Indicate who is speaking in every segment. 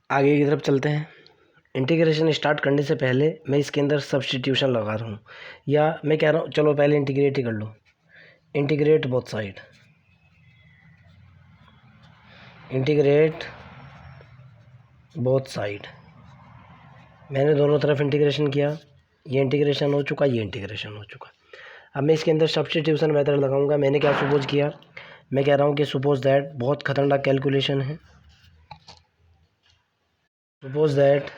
Speaker 1: आगे की तरफ चलते हैं। इंटीग्रेशन स्टार्ट करने से पहले मैं इसके अंदर सब्स्टिट्यूशन लगा रहा हूँ, या मैं कह रहा हूँ चलो पहले इंटीग्रेट ही कर लो। Integrate both side, integrate both side. मैंने दोनों तरफ इंटीग्रेशन किया, ये इंटीग्रेशन हो चुका, ये इंटीग्रेशन हो चुका। अब मैं इसके अंदर सब्स्टिट्यूशन मेथड लगाऊंगा। मैंने क्या सपोज किया, मैं कह रहा हूँ कि सपोज दैट, बहुत खतरनाक कैलकुलेशन है। सपोज दैट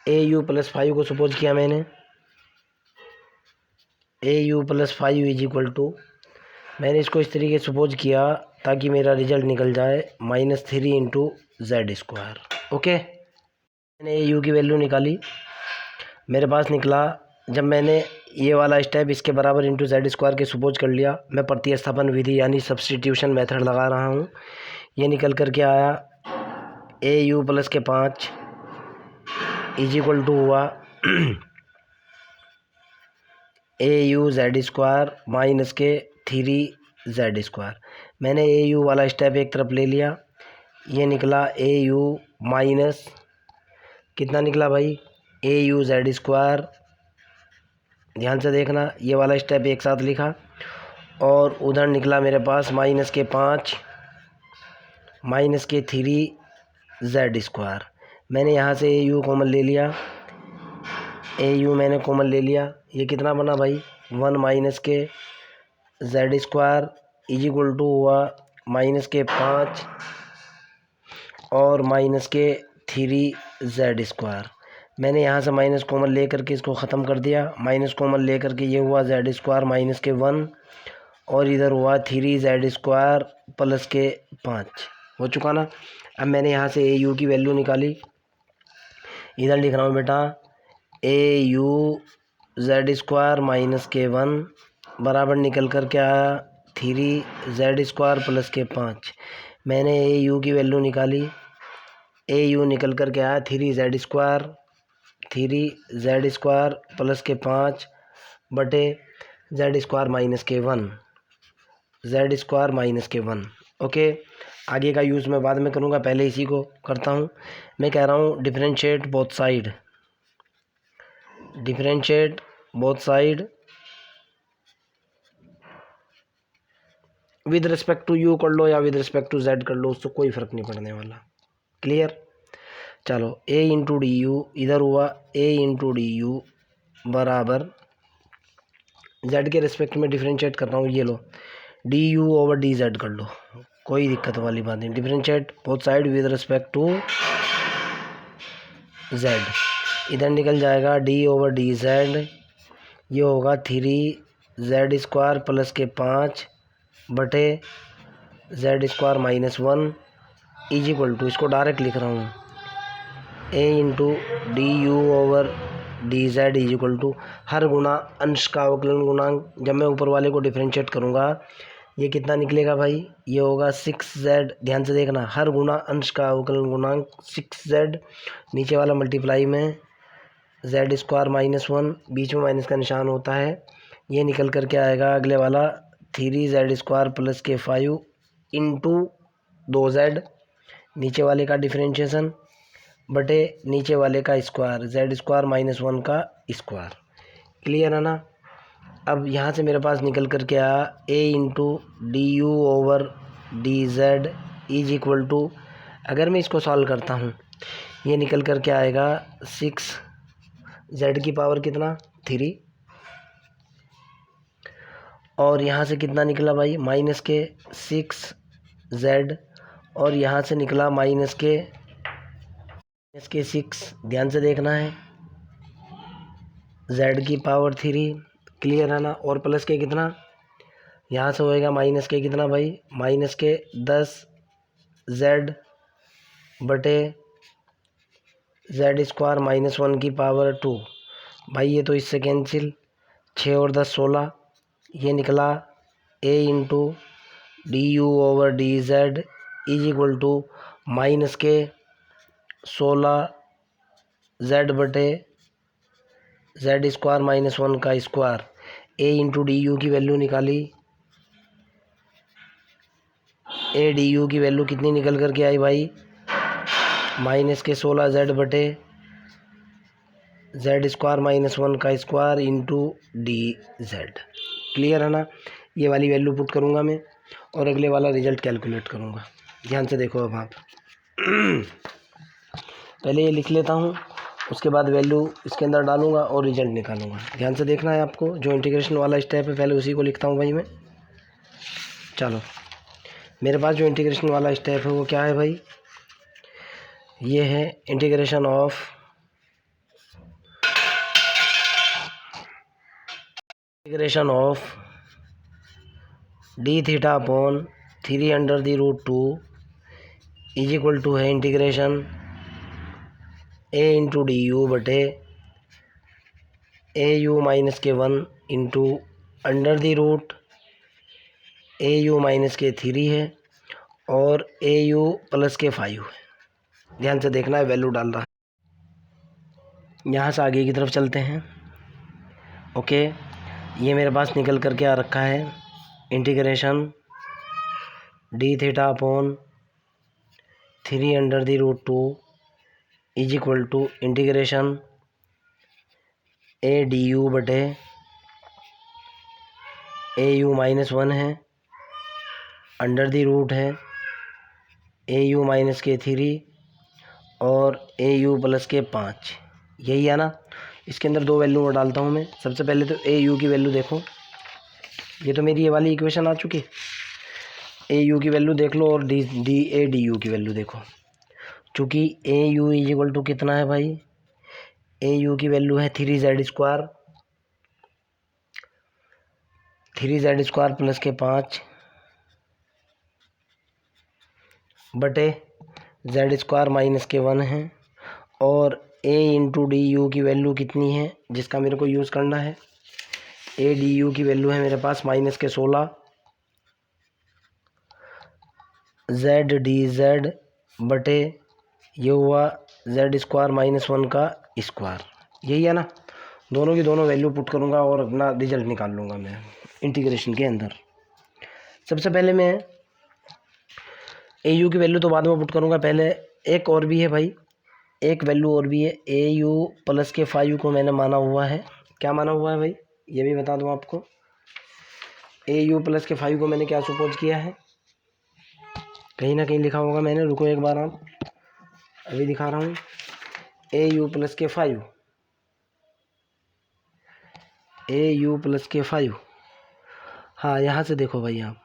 Speaker 1: au+5 को सपोज किया मैंने, au+5 इज इक्वल टू, मैंने इसको इस तरीके से सपोज किया ताकि मेरा रिजल्ट निकल जाए -3 इंटू Z²। ओके, मैंने au की वैल्यू निकाली, मेरे पास निकला, जब मैंने ये वाला स्टेप इसके बराबर इंटू Z² के सपोज कर लिया, मैं प्रतिस्थापन विधि यानी सब्स्टिट्यूशन मेथड लगा रहा हूँ। ये निकल कर के आया au+5 इज इक्वल टू हुआ au(Z² माइनस के 3Z²। मैंने au वाला स्टेप एक तरफ ले लिया, ये निकला au माइनस कितना निकला भाई, au(Z²। ध्यान से देखना, ये वाला स्टेप एक साथ लिखा, और उधर निकला मेरे पास -5 माइनस के 3Z²। मैंने यहाँ से au कॉमन ले लिया, au मैंने कॉमन ले लिया, ये कितना बना भाई 1 माइनस के Z² इज इक्वल टू हुआ -5 और माइनस के 3Z²। मैंने यहाँ से माइनस कॉमन ले करके इसको ख़त्म कर दिया, माइनस कॉमन ले करके ये हुआ Z² माइनस के 1 और इधर हुआ 3Z² प्लस के 5। हो चुका ना। अब मैंने यहाँ से au की वैल्यू निकाली, इधर लिख रहा हूँ बेटा au(Z² माइनस के 1 बराबर निकल कर के आया 3Z² प्लस के 5। मैंने au की वैल्यू निकाली, au निकल कर के आया 3Z² प्लस के 5 बटे Z² माइनस के 1, Z² माइनस के 1। ओके, आगे का यूज़ मैं बाद में करूँगा, पहले इसी को करता हूँ। मैं कह रहा हूँ differentiate both side, differentiate both side with respect to u कर लो या विद रिस्पेक्ट टू z कर लो, उससे कोई फ़र्क नहीं पड़ने वाला। क्लियर। चलो a इंटू डी यू, इधर हुआ a इंटू डी यू बराबर z के रिस्पेक्ट में डिफरेंशिएट कर रहा हूँ, ये लो du/dz कर लो, कोई दिक्कत वाली बात नहीं। Differentiate both side with respect to z, इधर निकल जाएगा d/dz, ये होगा 3Z² प्लस के 5 बटे Z² minus 1 is equal to, इसको डायरेक्ट लिख रहा हूँ a into du/dz is equal to, हर गुना अंश का अवकलन गुणांक, जब मैं ऊपर वाले को डिफरेंशिएट करूँगा ये कितना निकलेगा भाई, ये होगा 6z। ध्यान से देखना, हर गुना अंश का अवकलन गुणांक 6z, नीचे वाला मल्टीप्लाई में Z² माइनस 1, बीच में माइनस का निशान होता है, ये निकल कर के आएगा अगले वाला 3Z² प्लस के 5 इंटू 2z, नीचे वाले का डिफरेंशिएशन बटे नीचे वाले का स्क्वायर, Z² माइनस 1 का स्क्वायर। क्लियर है ना। अब यहाँ से मेरे पास निकल कर के आया a into du/dz is equal to, अगर मैं इसको सॉल्व करता हूँ ये निकल कर के आएगा 6z की पावर कितना 3, और यहाँ से कितना निकला भाई माइनस के 6z, और यहाँ से निकला माइनस के 6। ध्यान से देखना है, z की पावर 3। क्लियर है ना। और प्लस के कितना, यहाँ से होएगा माइनस के कितना भाई, माइनस के 10z बटे Z² माइनस 1 की पावर 2। भाई ये तो इससे कैंसिल, 6 और 10 16, ये निकला a into du/dz is equal to minus के 16z बटे Z² माइनस 1 का square. a into D U की वैल्यू निकाली, ए डी यू की वैल्यू कितनी निकल कर के आई भाई, -16z बटे z² - 1 का square into D Z. Clear है ना। ये वाली वैल्यू पुट करूँगा मैं और अगले वाला रिजल्ट कैलकुलेट करूँगा। ध्यान से देखो अब आप पहले ये लिख लेता हूँ, उसके बाद वैल्यू इसके अंदर डालूँगा और रिजल्ट निकालूँगा। ध्यान से देखना है आपको, जो इंटीग्रेशन वाला स्टेप है पहले उसी को लिखता हूँ भाई मैं। चलो, मेरे पास जो इंटीग्रेशन वाला स्टेप है वो क्या है भाई, ये है integration of d theta upon 3/√2 is equal to है integration A into D you बटे ए यू माइनस के 1 इंटू √, ए यू माइनस के 3 है और ए यू प्लस के 5 है। ध्यान से देखना है, वैल्यू डाल रहा है। यहाँ से आगे की तरफ चलते हैं। ओके, ये मेरे पास निकल कर के आ रखा है integration D theta upon 3/√2 is equal to integration A D you बटे ए यू माइनस 1 है, √, है ए यू माइनस के 3 और ए यू प्लस के 5, यही है ना। इसके अंदर दो वैल्यू और डालता हूँ मैं। सबसे पहले तो ए यू की वैल्यू देखो, ये तो मेरी ये वाली इक्वेशन आ चुकी। ए यू की वैल्यू देख लो और ए डी यू की वैल्यू देखो। चूँकि ए यू इज इक्वल टू कितना है भाई, ए यू की वैल्यू है 3z² प्लस के 5 बटे z² माइनस के 1 है और ए इंटू डी यू की वैल्यू कितनी है जिसका मेरे को यूज़ करना है। ए डी यू की वैल्यू है मेरे पास -16 z डी जेड बटे ये हुआ z² - 1 का स्क्वायर, यही है ना। दोनों की दोनों वैल्यू पुट करूँगा और अपना रिजल्ट निकाल लूँगा मैं इंटीग्रेशन के अंदर। सबसे पहले मैं ए यू की वैल्यू तो बाद में पुट करूँगा, पहले एक और भी है भाई, एक वैल्यू और भी है। ए यू प्लस के 5 को मैंने माना हुआ है। क्या माना हुआ है भाई, ये भी बता दूँ आपको। ए यू प्लस के 5 को मैंने क्या सपोज किया है, कहीं ना कहीं लिखा होगा मैंने, रुको एक बार, आप अभी दिखा रहा हूँ। ए यू प्लस के 5, ए यू प्लस के 5, हाँ यहाँ से देखो भाई आप,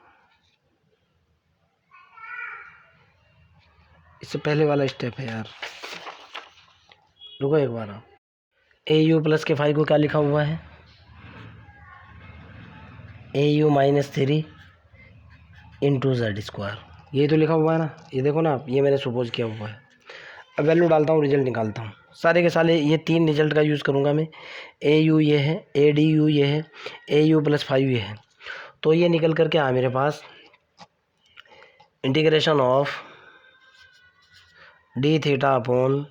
Speaker 1: इससे पहले वाला स्टेप है यार, रुको एक बार आप। ए यू प्लस के 5 को क्या लिखा हुआ है, ए यू -3 इंटू z², ये तो लिखा हुआ है ना, ये देखो ना आप, ये मैंने सपोज किया हुआ है। अब वैल्यू डालता हूँ, रिजल्ट निकालता हूँ। सारे के सारे ये 3 रिजल्ट का यूज़ करूँगा मैं। ए यू ये है, ए डी यू ये है, ए यू प्लस 5 ये है। तो ये निकल करके आ मेरे पास integration of d theta upon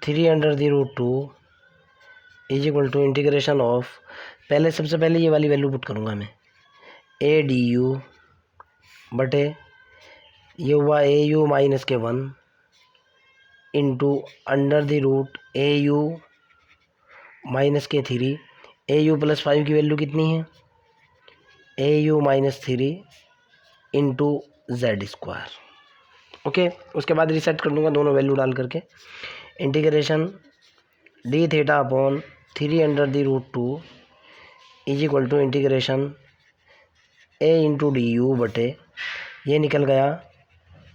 Speaker 1: 3/√2 is equal to integration of, पहले सबसे पहले ये वाली वैल्यू पुट करूँगा मैं, ए डी यू बटे ये हुआ ए यू माइनस के 1 इंटू √, ए यू माइनस के 3, ए यू प्लस 5 की वैल्यू कितनी है, ए यू -3 इंटू z²। ओके, उसके बाद रिसेट कर दूँगा दोनों वैल्यू डाल करके। Integration D theta upon 3/√2 is equal to integration A into D you बटे ये निकल गया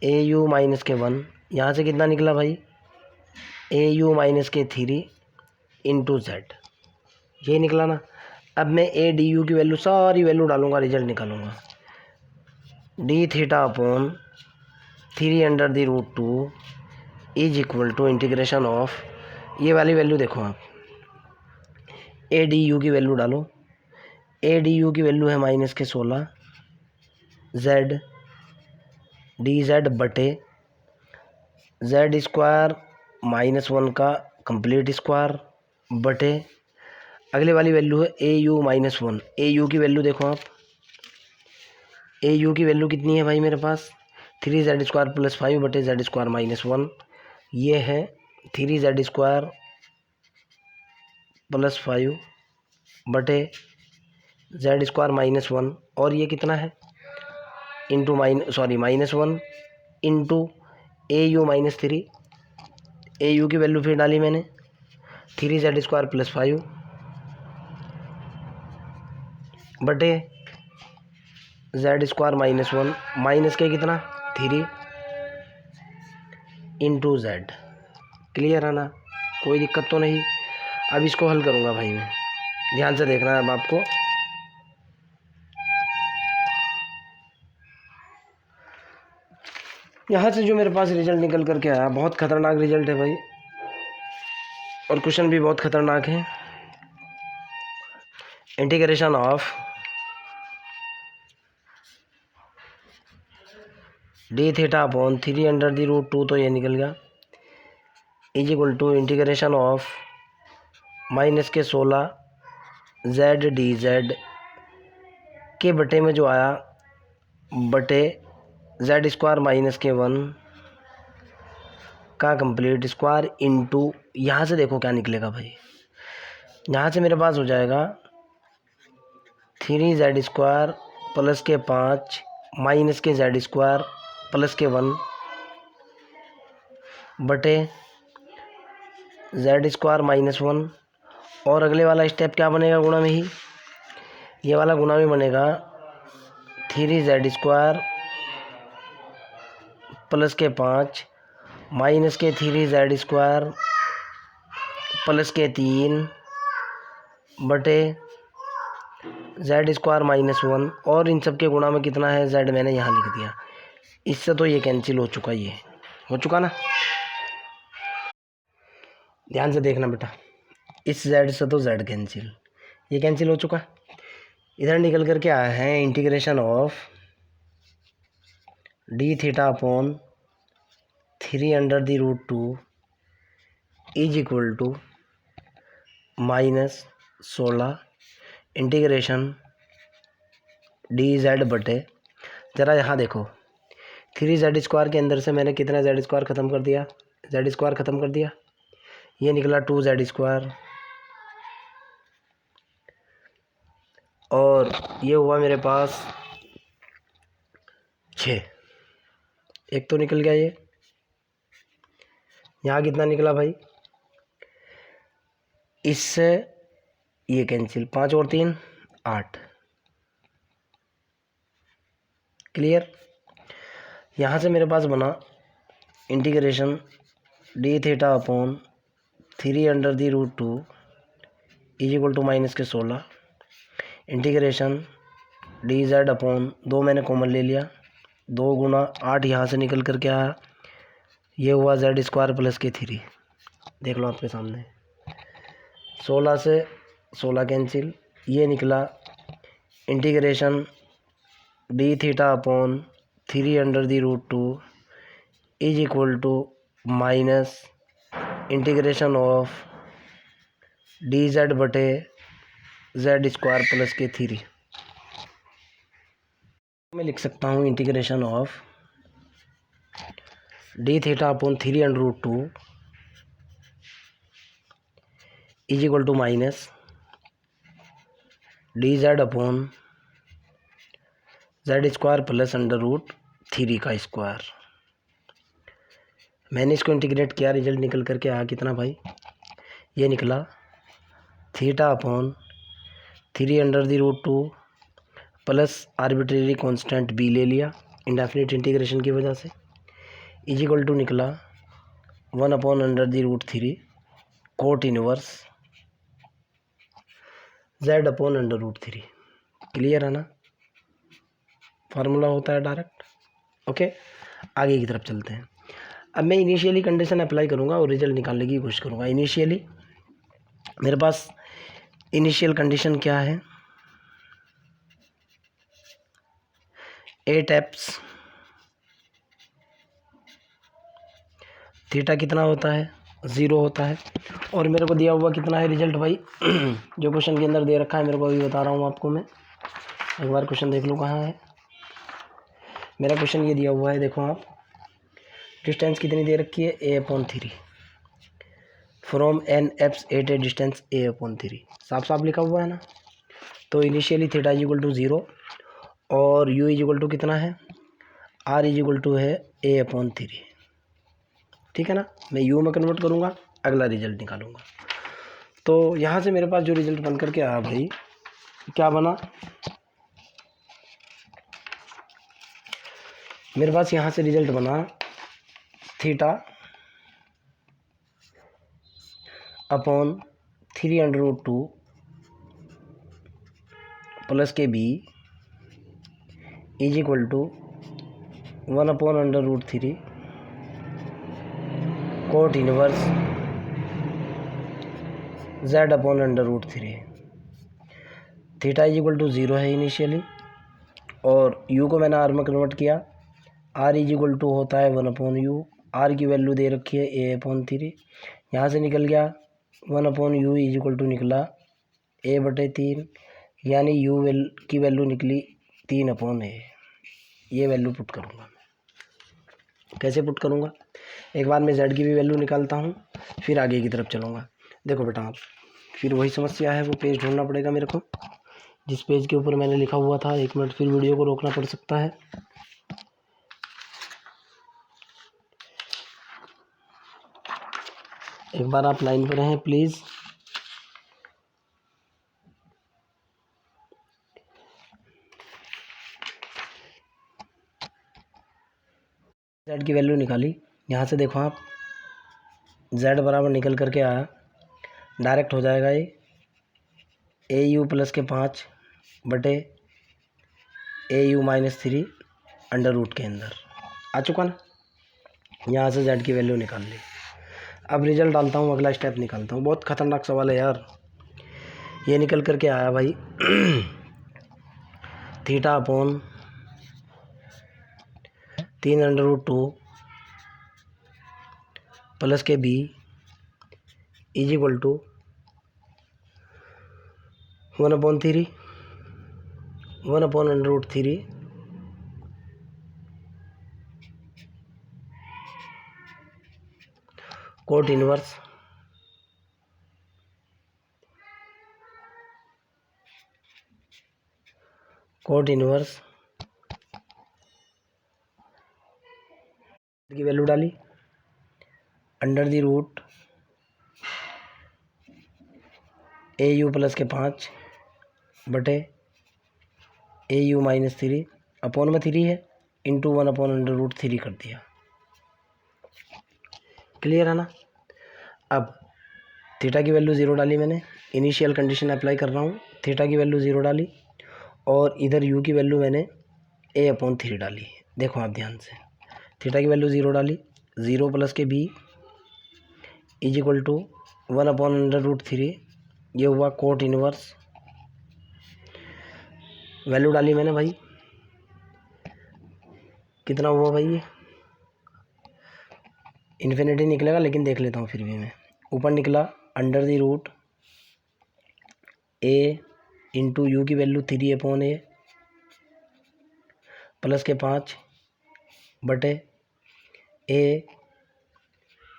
Speaker 1: ए यू माइनस के 1, यहाँ से कितना निकला भाई, ए यू माइनस के 3 इंटू जेड, यही निकला ना। अब मैं ए डी यू की वैल्यू सारी वैल्यू डालूंगा, रिजल्ट निकालूंगा। D theta upon 3/√2 is equal to integration of, ये वाली वैल्यू देखो आप, ए डी यू की वैल्यू डालो। ए डी यू की वैल्यू है -16 z डी जेड बटे z² -1 का कंप्लीट स्क्वायर बटे अगले वाली वैल्यू है ए यू -1। ए यू की वैल्यू देखो आप, ए यू की वैल्यू कितनी है भाई मेरे पास, 3z² + 5 बटे z² - 1। ये है 3z² + 5 बटे z² - 1, और ये कितना है इंटू -1 इंटू AU - 3। AU की वैल्यू फिर डाली मैंने, 3z² + 5 बटे z² - 1 माइनस के कितना 3 इंटू z। क्लियर है ना, कोई दिक्कत तो नहीं। अब इसको हल करूँगा भाई मैं, ध्यान से देखना है अब आपको। यहाँ से जो मेरे पास रिजल्ट निकल करके आया, बहुत खतरनाक रिजल्ट है भाई, और क्वेश्चन भी बहुत खतरनाक है। इंटीग्रेशन ऑफ d(θ/3√2), तो ये निकल गया, is equal to integration of -16 z के बटे में जो आया बटे z² - 1 का कंप्लीट स्क्वायर इंटू, यहाँ से देखो क्या निकलेगा भाई। यहाँ से मेरे पास हो जाएगा 3z² + के 5 माइनस के z² + के 1 बटे z² - 1। और अगले वाला स्टेप क्या बनेगा, गुणा में ही, ये वाला गुणा में बनेगा 3z² + के 5 माइनस के 3z² + के 3 बटे z² - 1, और इन सब के गुणा में कितना है z, मैंने यहाँ लिख दिया। इससे तो ये कैंसिल हो चुका, ये हो चुका ना, ध्यान से देखना बेटा, इस z से तो z कैंसिल, ये कैंसिल हो चुका। इधर निकल करके आया है integration of dθ/3√2 is equal to -16 integration dz बटे, ज़रा यहाँ देखो 3z² के अंदर से मैंने कितना z² ख़त्म कर दिया, z² ख़त्म कर दिया, ये निकला 2z², और ये हुआ मेरे पास 6, एक तो निकल गया ये। यहाँ कितना निकला भाई, इससे ये कैंसिल, 5 और 3 8। क्लियर। यहाँ से मेरे पास बना integration dθ/3√2 is equal to -16 integration dz/2, मैंने कॉमन ले लिया, 2 गुना 8 यहाँ से निकल कर के आया, ये हुआ z² + के 3। देख लो आपके सामने, 16 से 16 कैंसिल, ये निकला integration dθ/3√2 is equal to minus integration of dz बटे z² + के 3। मैं लिख सकता हूँ integration of dθ/3√2 is equal to minus dz/z² + √3 का स्क्वायर। मैंने इसको इंटीग्रेट किया, रिजल्ट निकल करके आया कितना भाई, ये निकला θ/3√2 प्लस आर्बिट्रेरी कांस्टेंट b ले लिया इंडेफिनिट इंटीग्रेशन की वजह से, इज इक्वल टू निकला 1/√3 कोट इनवर्स z/√3। क्लियर है ना, फार्मूला होता है डायरेक्ट। ओके, आगे की तरफ चलते हैं। अब मैं इनिशियली कंडीशन अप्लाई करूंगा और रिजल्ट निकालने की कोशिश करूंगा। इनिशियली मेरे पास इनिशियल कंडीशन क्या है, 8 एप्स, थीटा कितना होता है 0 होता है, और मेरे को दिया हुआ कितना है रिजल्ट भाई जो क्वेश्चन के अंदर दे रखा है, मेरे को अभी बता रहा हूँ आपको मैं, एक बार क्वेश्चन देख लो कहाँ है। मेरा क्वेश्चन ये दिया हुआ है, देखो आप, डिस्टेंस कितनी दे रखी है, a/3 from an apse at a distance a/3, साफ साफ लिखा हुआ है ना। तो initially theta is equal to 0 और u इज इक्वल टू कितना है, r इज इक्वल टू है a/3, ठीक है ना। मैं u में कन्वर्ट करूँगा, अगला रिजल्ट निकालूंगा। तो यहाँ से मेरे पास जो रिजल्ट बन करके आया भाई, क्या बना, मेरे पास यहाँ से रिजल्ट बना थीटा अपॉन 3√2 प्लस के B is equal to 1/√3 cot inverse z/√3। Theta is equal to 0 है इनिशियली, और u को मैंने r में कन्वर्ट किया, r इज इक्वल टू होता है 1/u, r की वैल्यू दे रखी है a/3, यहाँ से निकल गया 1/u इज इक्वल टू निकला a/3, यानी u की वैल्यू निकली 3/a। ये वैल्यू पुट करूँगा मैं। कैसे पुट करूँगा, एक बार मैं z की भी वैल्यू निकालता हूँ, फिर आगे की तरफ चलूँगा। देखो बेटा आप, फिर वही समस्या है, वो पेज ढूंढना पड़ेगा मेरे को जिस पेज के ऊपर मैंने लिखा हुआ था। 1 मिनट, फिर वीडियो को रोकना पड़ सकता है। एक बार आप लाइन पर रहें प्लीज़। z की वैल्यू निकाली, यहाँ से देखो आप, z बराबर निकल करके आया, डायरेक्ट हो जाएगा ये au प्लस के 5 बटे au-3 अंडर रूट के अंदर आ चुका ना। यहाँ से z की वैल्यू निकाल ली। अब रिजल्ट डालता हूँ, अगला स्टेप निकालता हूँ। बहुत ख़तरनाक सवाल है यार। ये निकल करके आया भाई थीटा अपॉन 3√2 प्लस के B is equal to 1/3 1/√3 cot inverse की वैल्यू डाली, under the root au plus के 5 बटे au-3 अपॉन में 3 है, इंटू 1/√3 कर दिया। क्लियर है ना। अब थीटा की वैल्यू 0 डाली मैंने, इनिशियल कंडीशन अप्लाई कर रहा हूँ। थीटा की वैल्यू 0 डाली और इधर u की वैल्यू मैंने a/3 डाली। देखो आप ध्यान से, थीटा की वैल्यू 0 डाली, 0 प्लस के b इज इक्वल टू 1/√3, ये हुआ कोट इनवर्स। वैल्यू डाली मैंने भाई, कितना हुआ भाई, ये इन्फिनिटी निकलेगा, लेकिन देख लेता हूँ फिर भी मैं। ऊपर निकला under the root a into U की वैल्यू 3/a प्लस के 5 बटे a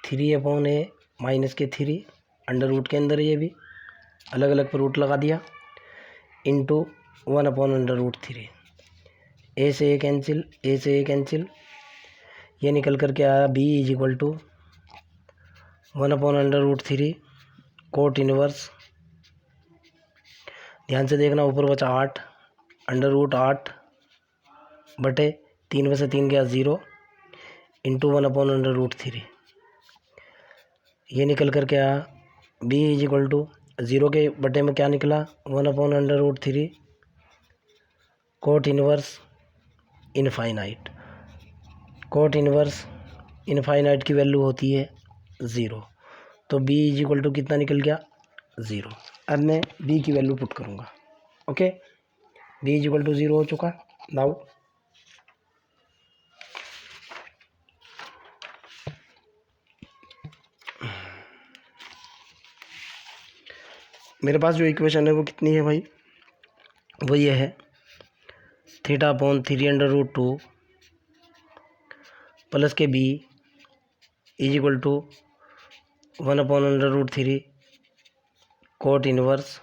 Speaker 1: 3/a माइनस के 3 अंडर रूट के अंदर, ये भी अलग अलग पर रूट लगा दिया, इंटू 1/√3। a से a कैंसिल, a से a कैंसिल, ये निकल करके आया b is equal to 1/√3 cot inverse. ध्यान से देखना, ऊपर बचा 8, अंडर रूट 8 बटे 3 में से 3 गया 0, इंटू 1/√3। ये निकल करके आया b इज इक्वल टू 0 के बटे में क्या निकला, 1/√3 cot inverse infinite. Cot inverse infinite की वैल्यू होती है 0, तो b इज इक्वल टू कितना निकल गया, 0। अब मैं b की वैल्यू पुट करूँगा। Okay, b is equal to 0 हो चुका। नाउ मेरे पास जो इक्वेशन है वो कितनी है भाई, वो ये है थीटा अपॉन 3√2 प्लस के B is equal to 1/√3 cot inverse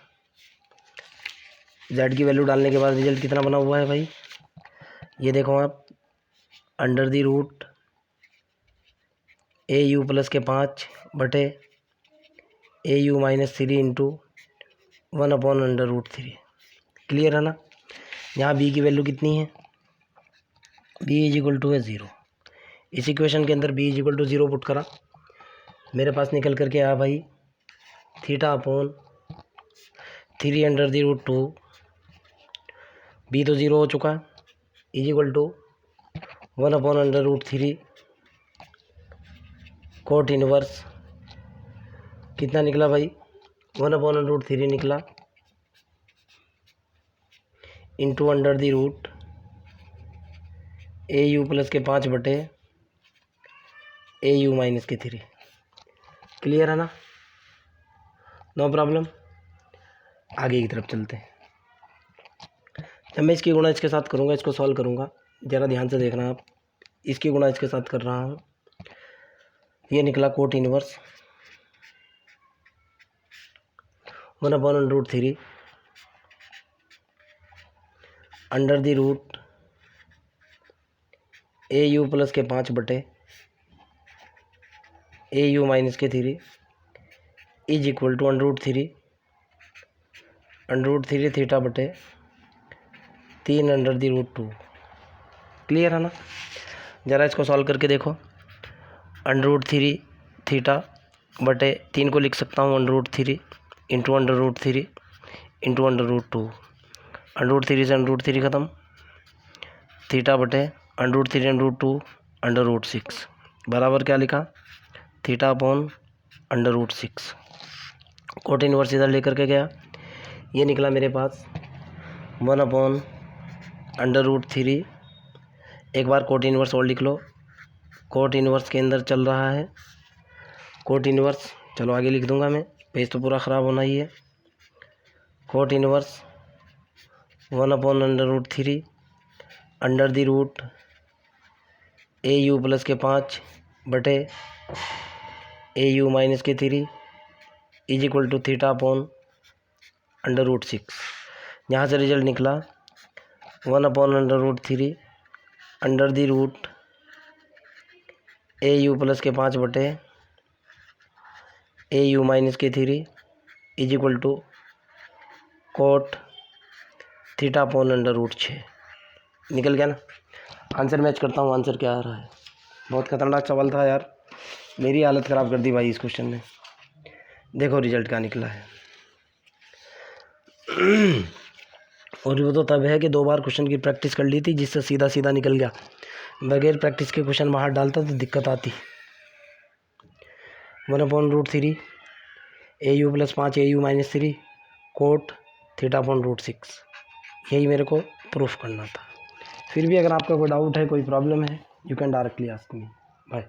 Speaker 1: Z की वैल्यू डालने के बाद रिजल्ट कितना बना हुआ है भाई, ये देखो आप, under the root A you plus के 5 बटे ए यू माइनस 3 इंटू 1/√3। क्लियर है ना। यहाँ बी की वैल्यू कितनी है, बी इज इक्वल टू है 0। इस इक्वेशन के अंदर B is equal to 0 put करा, मेरे पास निकल करके आया भाई θ/3 अंडर दी रूट 2, बी तो 0 हो चुका है, is equal to 1/√3 cot inverse कितना निकला भाई, 1/√3 निकला into under the root A you plus के 5 बटे ए यू माइनस के 3। क्लियर है ना, नो प्रॉब्लम। आगे की तरफ चलते हैं। जब मैं इसकी गुणा इसके साथ करूँगा, इसको सॉल्व करूँगा, ज़रा ध्यान से देखना आप, इसकी गुणा इसके साथ कर रहा हूँ, ये निकला cot inverse 1/√3 under the root A you plus के 5 बटे ए यू माइनस के 3 इज इक्वल टू √3 थीटा बटे 3 अंडर दी रूट 2। क्लियर है ना। ज़रा इसको सॉल्व करके देखो, √3 थीटा बटे 3 को लिख सकता हूँ √3 इंटू √3 इंटू √2, √3 से √3 ख़त्म, थीटा बटे √3 √2 बराबर क्या लिखा, θ/√6। कोट इनवर्स इधर लेकर के गया, ये निकला मेरे पास 1/√3। एक बार कोट इनवर्स और लिख लो, कोट इनवर्स के अंदर चल रहा है कोट इनवर्स, चलो आगे लिख दूंगा मैं, पेज तो पूरा ख़राब होना ही है। Cot inverse 1/√3 under the root A you plus के 5 बटे ए यू माइनस के 3 इज इक्वल टू θ/√6। यहाँ से रिजल्ट निकला 1/√3 under the root A you plus के 5 बटे ए यू माइनस के 3 इज इक्वल टू कोट θ/√6। निकल गया ना। आंसर मैच करता हूँ, आंसर क्या आ रहा है। बहुत ख़तरनाक सवाल था यार, मेरी हालत ख़राब कर दी भाई इस क्वेश्चन ने। देखो रिजल्ट क्या निकला है। और वो तो तब है कि 2 बार क्वेश्चन की प्रैक्टिस कर ली थी, जिससे सीधा सीधा निकल गया। बगैर प्रैक्टिस के क्वेश्चन बाहर डालता तो दिक्कत आती। 1/√3 a you plus 5 a you minus 3 cot θ/√6, यही मेरे को प्रूफ करना था। फिर भी अगर आपका कोई डाउट है, कोई प्रॉब्लम है, you can directly ask me. Bye.